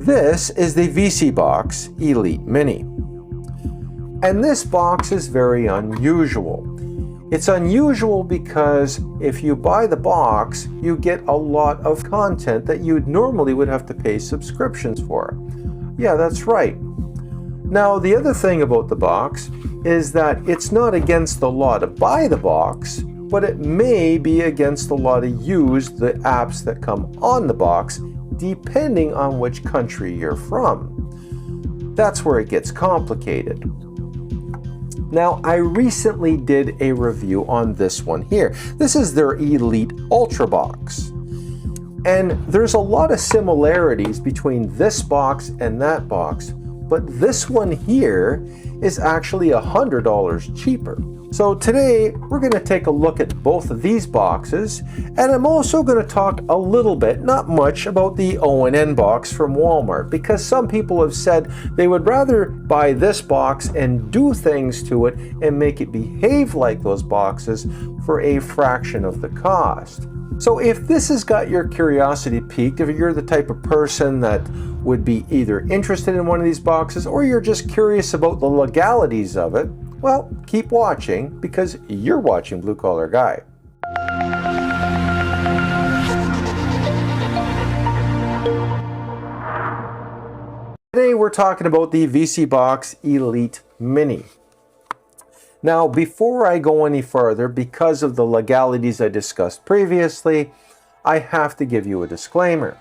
This is the vSeeBox Elite Mini. And this box is very unusual. It's unusual because if you buy the box, you get a lot of content that you normally would have to pay subscriptions for. Yeah, that's right. Now, the other thing about the box is that it's not against the law to buy the box, but it may be against the law to use the apps that come on the box, depending on which country you're from. That's where it gets complicated. Now, I recently did a review on this one here. This is their Elite Ultra box. And there's a lot of similarities between this box and that box, but this one here is actually $100 cheaper. So today we're going to take a look at both of these boxes, and I'm also going to talk a little bit, not much, about the O&N box from Walmart, because some people have said they would rather buy this box and do things to it and make it behave like those boxes for a fraction of the cost. So if this has got your curiosity piqued, if you're the type of person that would be either interested in one of these boxes or you're just curious about the legalities of it, well, keep watching because you're watching Blue Collar Guy. Today we're talking about the vSeeBox Elite Mini. Now, before I go any further, because of the legalities I discussed previously, I have to give you a disclaimer.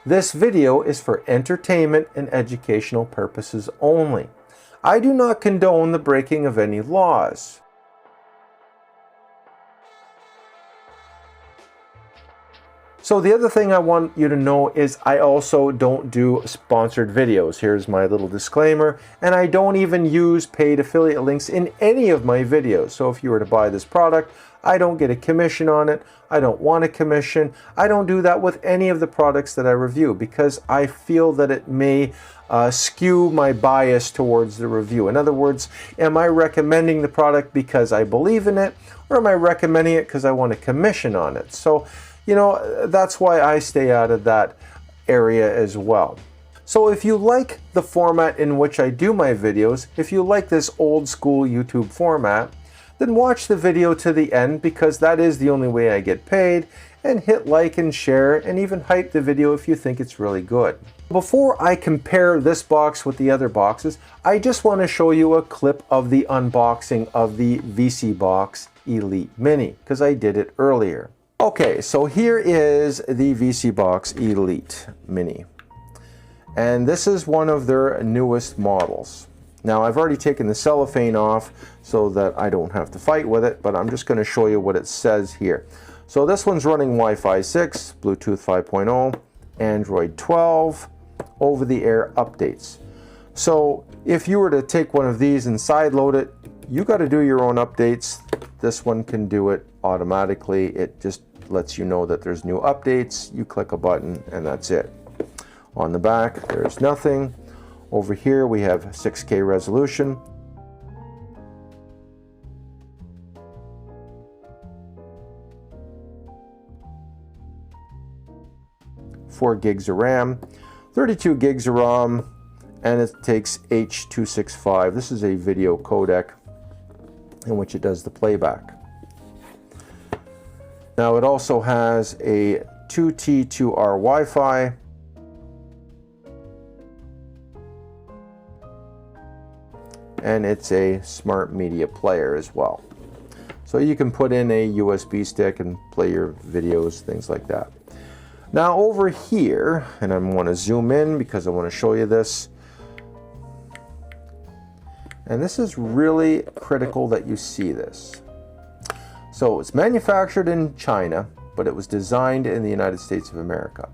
This video is for entertainment and educational purposes only. I do not condone the breaking of any laws. So the other thing I want you to know is I also don't do sponsored videos. Here's my little disclaimer. And I don't even use paid affiliate links in any of my videos. So if you were to buy this product, I don't get a commission on it. I don't want a commission. I don't do that with any of the products that I review because I feel that it may skew my bias towards the review. In other words, am I recommending the product because I believe in it, or am I recommending it because I want a commission on it? So, you know, that's why I stay out of that area as well. So if you like the format in which I do my videos, if you like this old school YouTube format, then watch the video to the end because that is the only way I get paid, and hit like and share and even hype the video if you think it's really good. Before I compare this box with the other boxes, I just want to show you a clip of the unboxing of the vSeeBox Elite Mini because I did it earlier. Okay, so here is the vSeeBox Elite Mini. And this is one of their newest models. Now, I've already taken the cellophane off so that I don't have to fight with it, but I'm just going to show you what it says here. So this one's running Wi-Fi 6, Bluetooth 5.0, Android 12, over-the-air updates. So if you were to take one of these and sideload it, you got to do your own updates. This one can do it automatically. It just lets you know that there's new updates. You click a button and that's it. On the back, there's nothing. Over here we have 6K resolution. Four gigs of RAM, 32 gigs of ROM, and it takes H.265. This is a video codec in which it does the playback. Now it also has a 2T2R Wi-Fi, and it's a smart media player as well. So you can put in a USB stick and play your videos, things like that. Now over here, and I want to zoom in because I want to show you this. And this is really critical that you see this. So it's manufactured in China, but it was designed in the United States of America.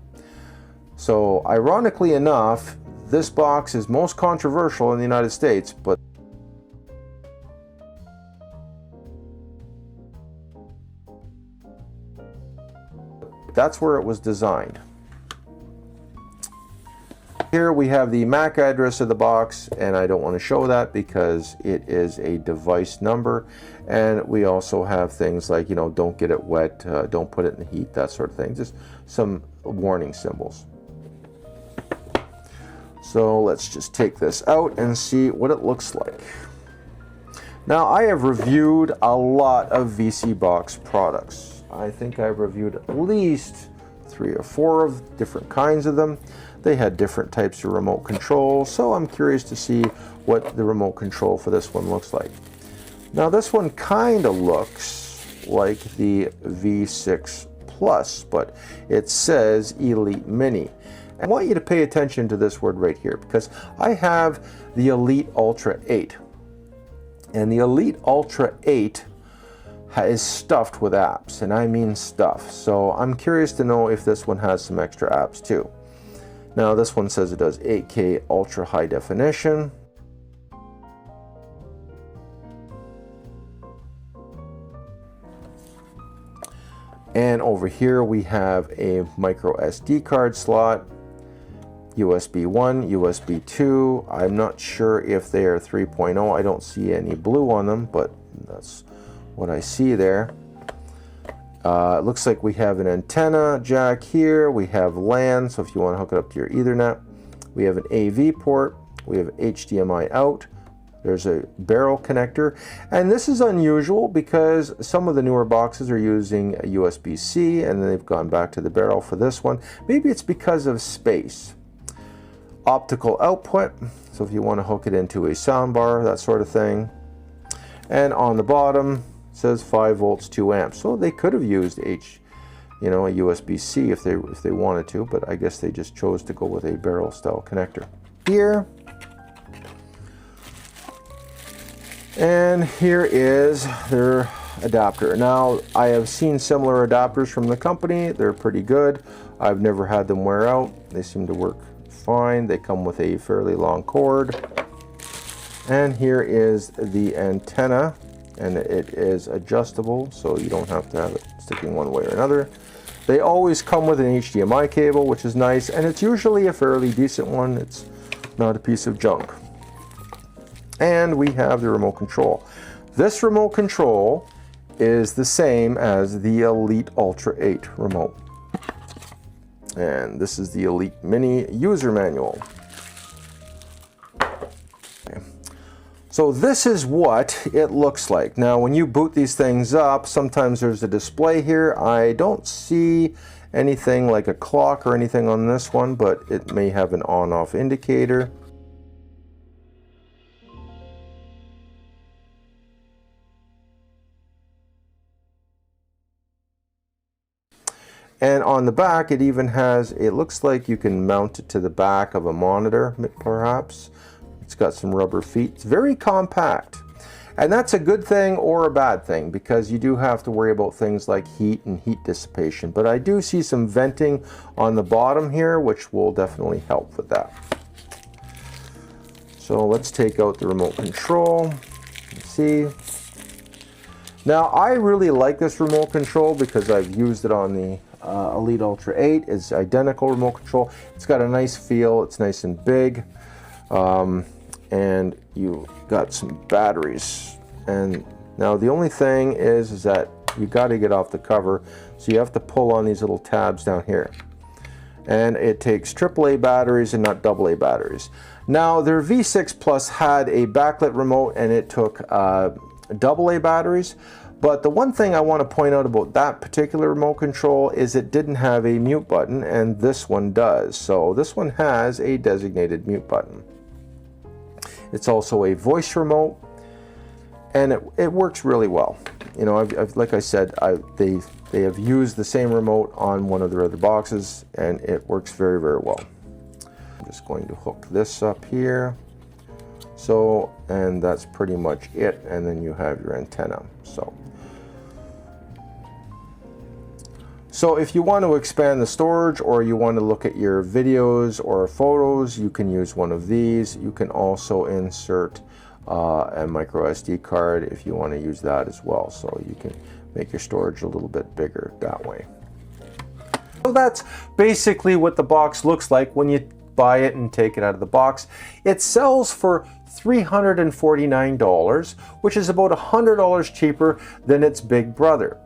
So ironically enough, this box is most controversial in the United States, but that's where it was designed. Here we have the MAC address of the box, and I don't want to show that because it is a device number. And we also have things like, you know, don't get it wet, don't put it in the heat, that sort of thing. Just some warning symbols. So let's just take this out and see what it looks like. Now, I have reviewed a lot of vSeeBox products. I think I've reviewed at least 3 or 4 of different kinds of them. They had different types of remote control, so I'm curious to see what the remote control for this one looks like. Now, this one kind of looks like the V6 Plus, but it says Elite Mini. I want you to pay attention to this word right here, because I have the Elite Ultra 8. And the Elite Ultra 8 is stuffed with apps, and I mean stuff. So I'm curious to know if this one has some extra apps too. Now, this one says it does 8K ultra high definition. And over here we have a micro SD card slot, USB 1, USB 2. I'm not sure if they are 3.0. I don't see any blue on them, but that's what I see there. It looks like we have an antenna jack here. We have LAN, so if you want to hook it up to your Ethernet. We have an AV port. We have HDMI out. There's a barrel connector. And this is unusual because some of the newer boxes are using a USB-C, and then they've gone back to the barrel for this one. Maybe it's because of space. Optical output, so if you want to hook it into a soundbar, that sort of thing. And on the bottom it says 5 volts 2 amps, so they could have used a USB-C if they wanted to, but I guess they just chose to go with a barrel style connector here. And here is their adapter. Now, I have seen similar adapters from the company. They're pretty good. I've never had them wear out. They seem to work fine. They come with a fairly long cord. And here is the antenna, and it is adjustable, so you don't have to have it sticking one way or another. They always come with an HDMI cable, which is nice, and it's usually a fairly decent one. It's not a piece of junk. And we have the remote control. This remote control is the same as the Elite Ultra 8 remote. And this is the Elite Mini user manual. Okay. So this is what it looks like. Now, when you boot these things up, sometimes there's a display here. I don't see anything like a clock or anything on this one, but it may have an on-off indicator. And on the back, it even has, it looks like you can mount it to the back of a monitor, perhaps. It's got some rubber feet. It's very compact. And that's a good thing or a bad thing, because you do have to worry about things like heat and heat dissipation. But I do see some venting on the bottom here, which will definitely help with that. So let's take out the remote control. Let's see. Now, I really like this remote control because I've used it on the Elite Ultra 8. It's identical remote control. It's got a nice feel. It's nice and big. And you got some batteries. And now the only thing is that you got to get off the cover. So you have to pull on these little tabs down here. And it takes AAA batteries and not AA batteries. Now, their V6 Plus had a backlit remote, and it took AA batteries. But the one thing I want to point out about that particular remote control is it didn't have a mute button, and this one does. So this one has a designated mute button. It's also a voice remote, and it works really well. You know, like I said, they have used the same remote on one of their other boxes, and it works very, very well. I'm just going to hook this up here. So, and that's pretty much it, and then you have your antenna. So if you want to expand the storage, or you want to look at your videos or photos, you can use one of these. You can also insert a micro SD card if you want to use that as well. So you can make your storage a little bit bigger that way. So that's basically what the box looks like when you buy it and take it out of the box. It sells for $349, which is about $100 cheaper than its big brother.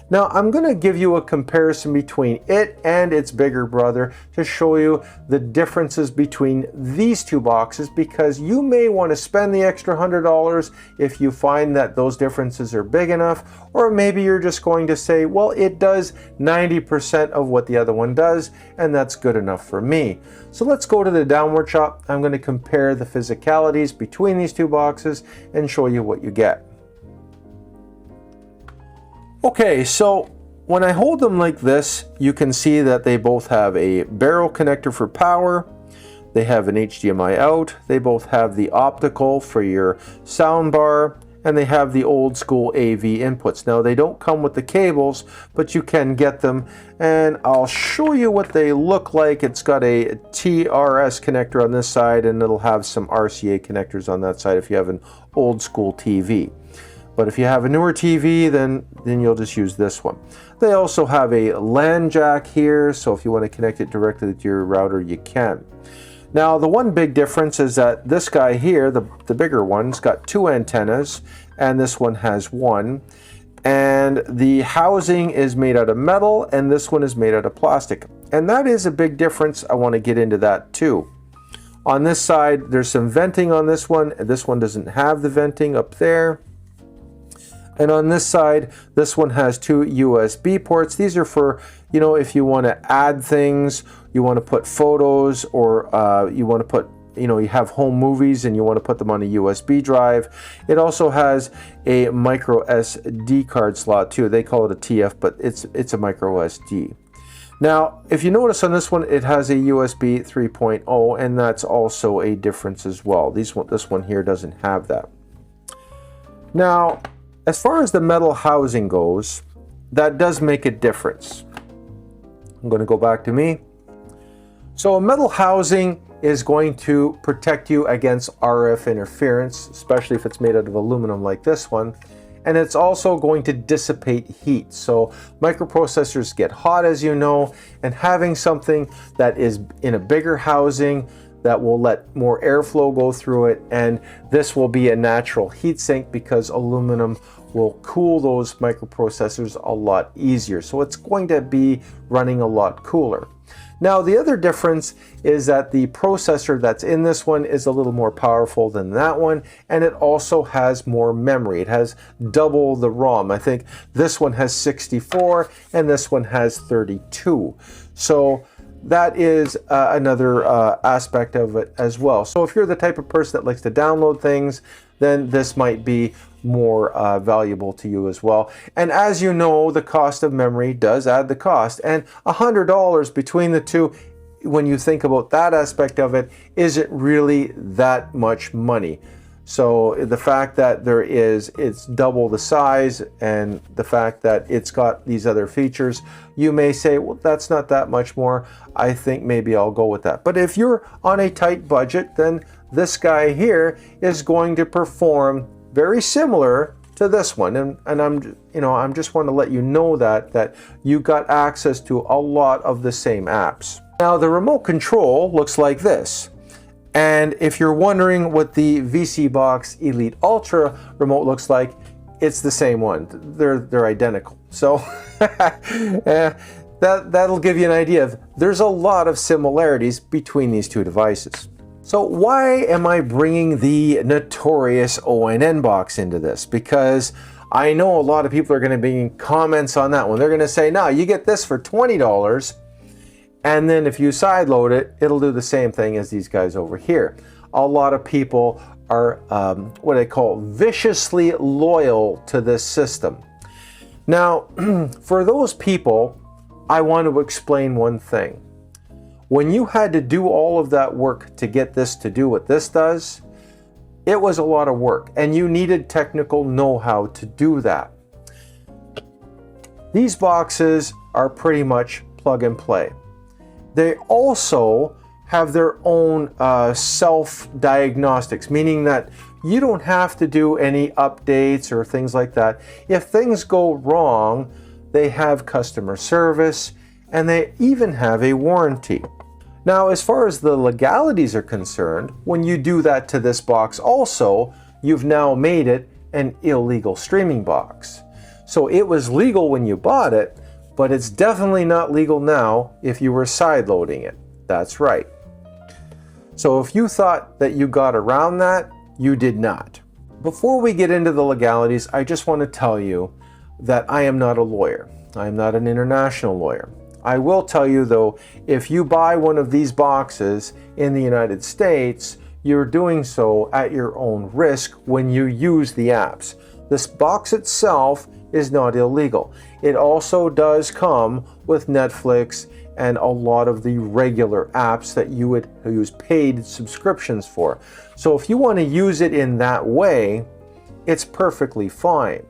Now I'm going to give you a comparison between it and its bigger brother to show you the differences between these two boxes, because you may want to spend the extra $100 if you find that those differences are big enough, or maybe you're just going to say, well, it does 90% of what the other one does, and that's good enough for me. So let's go to the downward shot. I'm going to compare the physicalities between these two boxes and show you what you get. Okay, so when I hold them like this, you can see that they both have a barrel connector for power, they have an HDMI out, they both have the optical for your sound bar, and they have the old school AV inputs. Now they don't come with the cables, but you can get them, and I'll show you what they look like. It's got a TRS connector on this side, and it'll have some RCA connectors on that side if you have an old school TV. But if you have a newer TV, then you'll just use this one. They also have a LAN jack here, so if you want to connect it directly to your router, you can. Now, the one big difference is that this guy here, the bigger one's got two antennas, and this one has one. And the housing is made out of metal, and this one is made out of plastic. And that is a big difference. I want to get into that too. On this side, there's some venting on this one, and this one doesn't have the venting up there. And on this side, this one has two USB ports. These are for, you know, if you want to add things, you want to put photos, or you want to put, you know, you have home movies and you want to put them on a USB drive. It also has a micro SD card slot too. They call it a TF, but it's a micro SD. Now, if you notice on this one, it has a USB 3.0, and that's also a difference as well. This one here doesn't have that. Now, as far as the metal housing goes, that does make a difference. I'm going to go back to me. So a metal housing is going to protect you against RF interference, especially if it's made out of aluminum like this one. And it's also going to dissipate heat. So microprocessors get hot, as you know, and having something that is in a bigger housing that will let more airflow go through it, and this will be a natural heat sink because aluminum will cool those microprocessors a lot easier. So it's going to be running a lot cooler. Now, the other difference is that the processor that's in this one is a little more powerful than that one, and it also has more memory. It has double the ROM. I think this one has 64 and this one has 32. So that is another aspect of it as well. So if you're the type of person that likes to download things, then this might be more valuable to you as well. And as you know, the cost of memory does add the cost. And $100 between the two, when you think about that aspect of it, isn't really that much money. So the fact that it's double the size, and the fact that it's got these other features, you may say, well, that's not that much more. I think maybe I'll go with that. But if you're on a tight budget, then this guy here is going to perform very similar to this one. And I'm just want to let you know that you got access to a lot of the same apps. Now, the remote control looks like this. And if you're wondering what the vSeeBox Elite Ultra remote looks like, it's the same one. They're identical. So that'll give you an idea. There's a lot of similarities between these two devices. So why am I bringing the notorious ONN box into this? Because I know a lot of people are going to be in comments on that one. They're going to say, no, you get this for $20. And then if you sideload it, it'll do the same thing as these guys over here. A lot of people are what I call viciously loyal to this system. Now, for those people, I want to explain one thing. When you had to do all of that work to get this to do what this does, it was a lot of work, and you needed technical know-how to do that. These boxes are pretty much plug and play. They also have their own self-diagnostics, meaning that you don't have to do any updates or things like that. If things go wrong, they have customer service, and they even have a warranty. Now, as far as the legalities are concerned, when you do that to this box also, you've now made it an illegal streaming box. So it was legal when you bought it, but it's definitely not legal now if you were sideloading it. That's right. So if you thought that you got around that, you did not. Before we get into the legalities, I just want to tell you that I am not a lawyer. I am not an international lawyer. I will tell you though, if you buy one of these boxes in the United States, you're doing so at your own risk when you use the apps. This box itself is not illegal. It also does come with Netflix and a lot of the regular apps that you would use paid subscriptions for. So if you want to use it in that way, it's perfectly fine.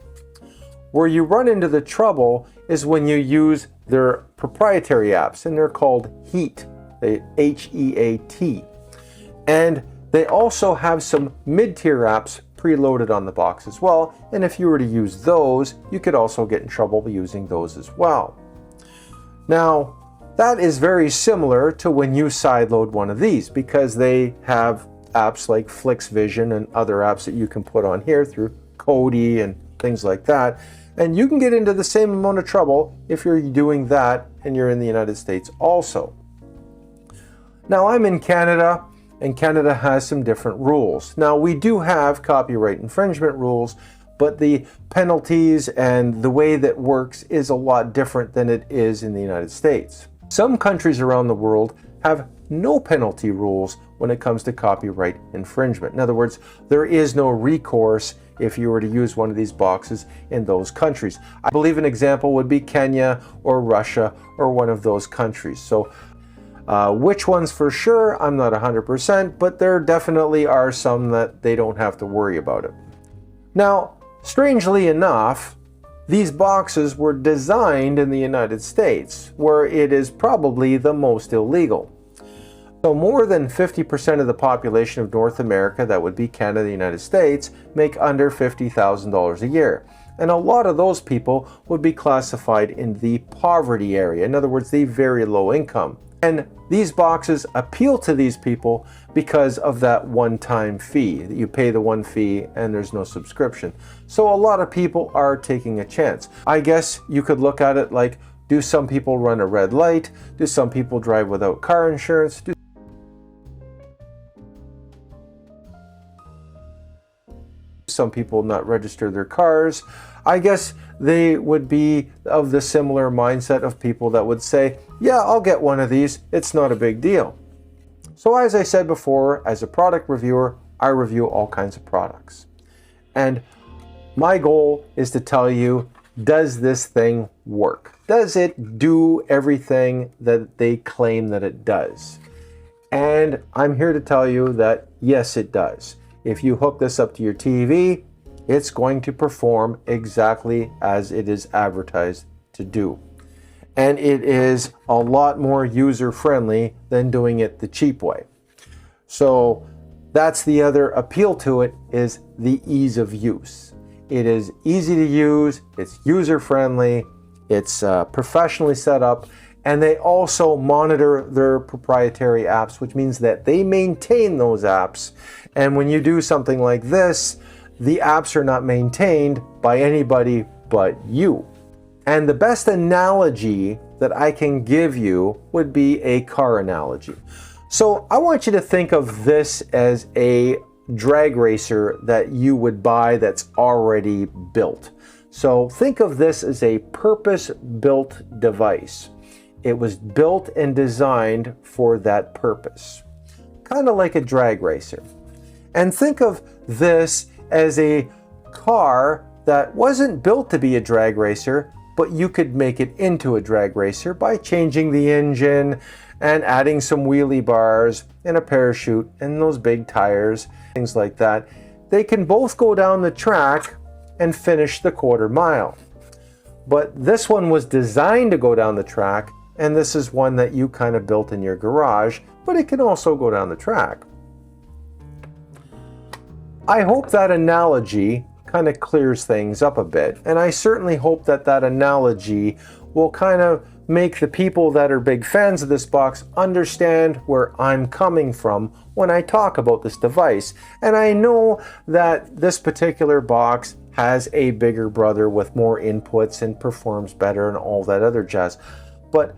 Where you run into the trouble is when you use their proprietary apps, and they're called HEAT, H-E-A-T. And they also have some mid-tier apps preloaded on the box as well, and if you were to use those, you could also get in trouble using those as well. Now, that is very similar to when you sideload one of these, because they have apps like FlixVision and other apps that you can put on here through Codec and things like that. And you can get into the same amount of trouble if you're doing that and you're in the United States also. Now, I'm in Canada, and Canada has some different rules. Now, we do have copyright infringement rules, but the penalties and the way that works is a lot different than it is in the United States. Some countries around the world have no penalty rules when it comes to copyright infringement. In other words, there is no recourse if you were to use one of these boxes in those countries. I believe an example would be Kenya or Russia or one of those countries. So which ones for sure, I'm not 100%, but there definitely are some that they don't have to worry about it. Now, strangely enough, these boxes were designed in the United States, where it is probably the most illegal. So more than 50% of the population of North America, that would be Canada and the United States, make under $50,000 a year. And a lot of those people would be classified in the poverty area, in other words, the very low income. And these boxes appeal to these people because of that one-time fee. You pay the one fee and there's no subscription. So a lot of people are taking a chance. I guess you could look at it like, do some people run a red light? Do some people drive without car insurance? Do some people not register their cars? I guess they would be of the similar mindset of people that would say, yeah, I'll get one of these, it's not a big deal. So as I said before, as a product reviewer, I review all kinds of products. And my goal is to tell you, does this thing work? Does it do everything that they claim that it does? And I'm here to tell you that yes, it does. If you hook this up to your TV, it's going to perform exactly as it is advertised to do. And it is a lot more user-friendly than doing it the cheap way. So that's the other appeal to it, is the ease of use. It is easy to use, it's user-friendly, it's professionally set up, and they also monitor their proprietary apps, which means that they maintain those apps. And when you do something like this, the apps are not maintained by anybody but you. And the best analogy that I can give you would be a car analogy. So I want you to think of this as a drag racer that you would buy that's already built. So think of this as a purpose-built device. It was built and designed for that purpose, kind of like a drag racer. And think of this as a car that wasn't built to be a drag racer, but you could make it into a drag racer by changing the engine and adding some wheelie bars and a parachute and those big tires, things like that. They can both go down the track and finish the quarter mile. But this one was designed to go down the track, and this is one that you kind of built in your garage, but it can also go down the track. I hope that analogy kind of clears things up a bit, and I certainly hope that that analogy will kind of make the people that are big fans of this box understand where I'm coming from when I talk about this device. And I know that this particular box has a bigger brother with more inputs and performs better and all that other jazz. But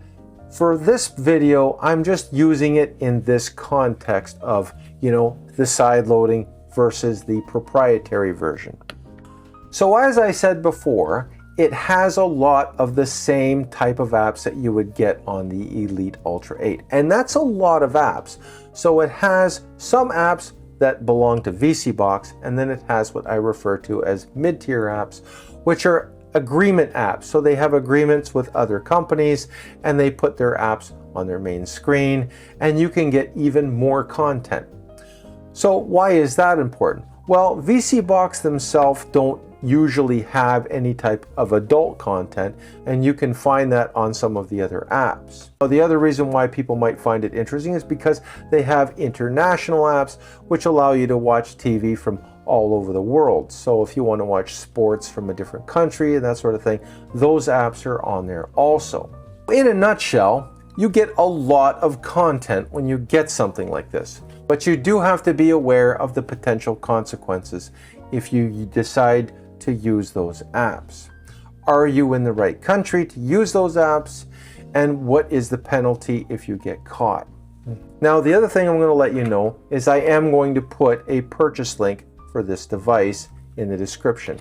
for this video, I'm just using it in this context of, you know, the side loading versus the proprietary version. So as I said before, it has a lot of the same type of apps that you would get on the Elite Ultra 8. And that's a lot of apps. So it has some apps that belong to vSeeBox, and then it has what I refer to as mid-tier apps, which are agreement apps. So they have agreements with other companies and they put their apps on their main screen, and you can get even more content. So why is that important? Well, vSeeBox themselves don't usually have any type of adult content, and you can find that on some of the other apps. Now, the other reason why people might find it interesting is because they have international apps which allow you to watch TV from all over the world. So if you want to watch sports from a different country and that sort of thing, those apps are on there also. In a nutshell, you get a lot of content when you get something like this, but you do have to be aware of the potential consequences if you decide to use those apps. Are you in the right country to use those apps? And what is the penalty if you get caught? Now, the other thing I'm going to let you know is I am going to put a purchase link for this device in the description.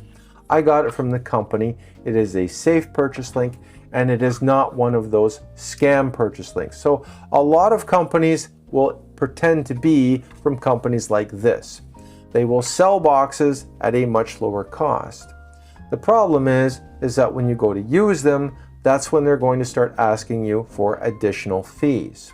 I got it from the company. It is a safe purchase link, and it is not one of those scam purchase links. So a lot of companies will pretend to be from companies like this. They will sell boxes at a much lower cost. The problem is that when you go to use them, that's when they're going to start asking you for additional fees.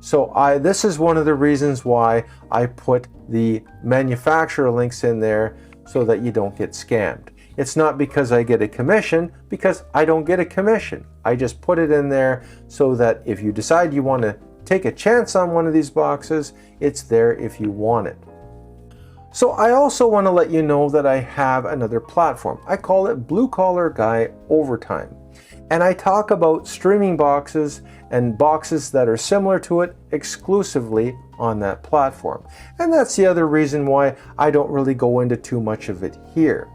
So this is one of the reasons why I put the manufacturer links in there so that you don't get scammed. It's not because I get a commission, because I don't get a commission. I just put it in there so that if you decide you want to take a chance on one of these boxes, it's there if you want it. So I also want to let you know that I have another platform. I call it Blue Collar Guy Overtime. And I talk about streaming boxes and boxes that are similar to it exclusively on that platform. And that's the other reason why I don't really go into too much of it here.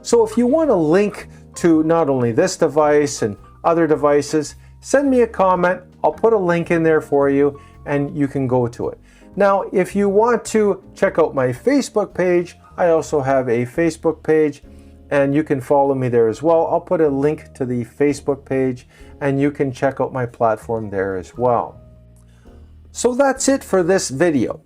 So if you want a link to not only this device and other devices, send me a comment. I'll put a link in there for you and you can go to it. Now, if you want to check out my Facebook page, I also have a Facebook page and you can follow me there as well. I'll put a link to the Facebook page and you can check out my platform there as well. So that's it for this video.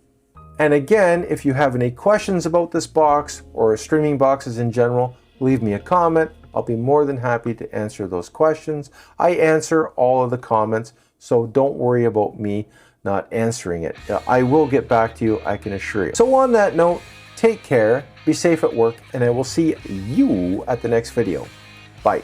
And again, if you have any questions about this box or streaming boxes in general, leave me a comment. I'll be more than happy to answer those questions. I answer all of the comments, so don't worry about me not answering it. I will get back to you, I can assure you. So on that note, take care, be safe at work, and I will see you at the next video. Bye.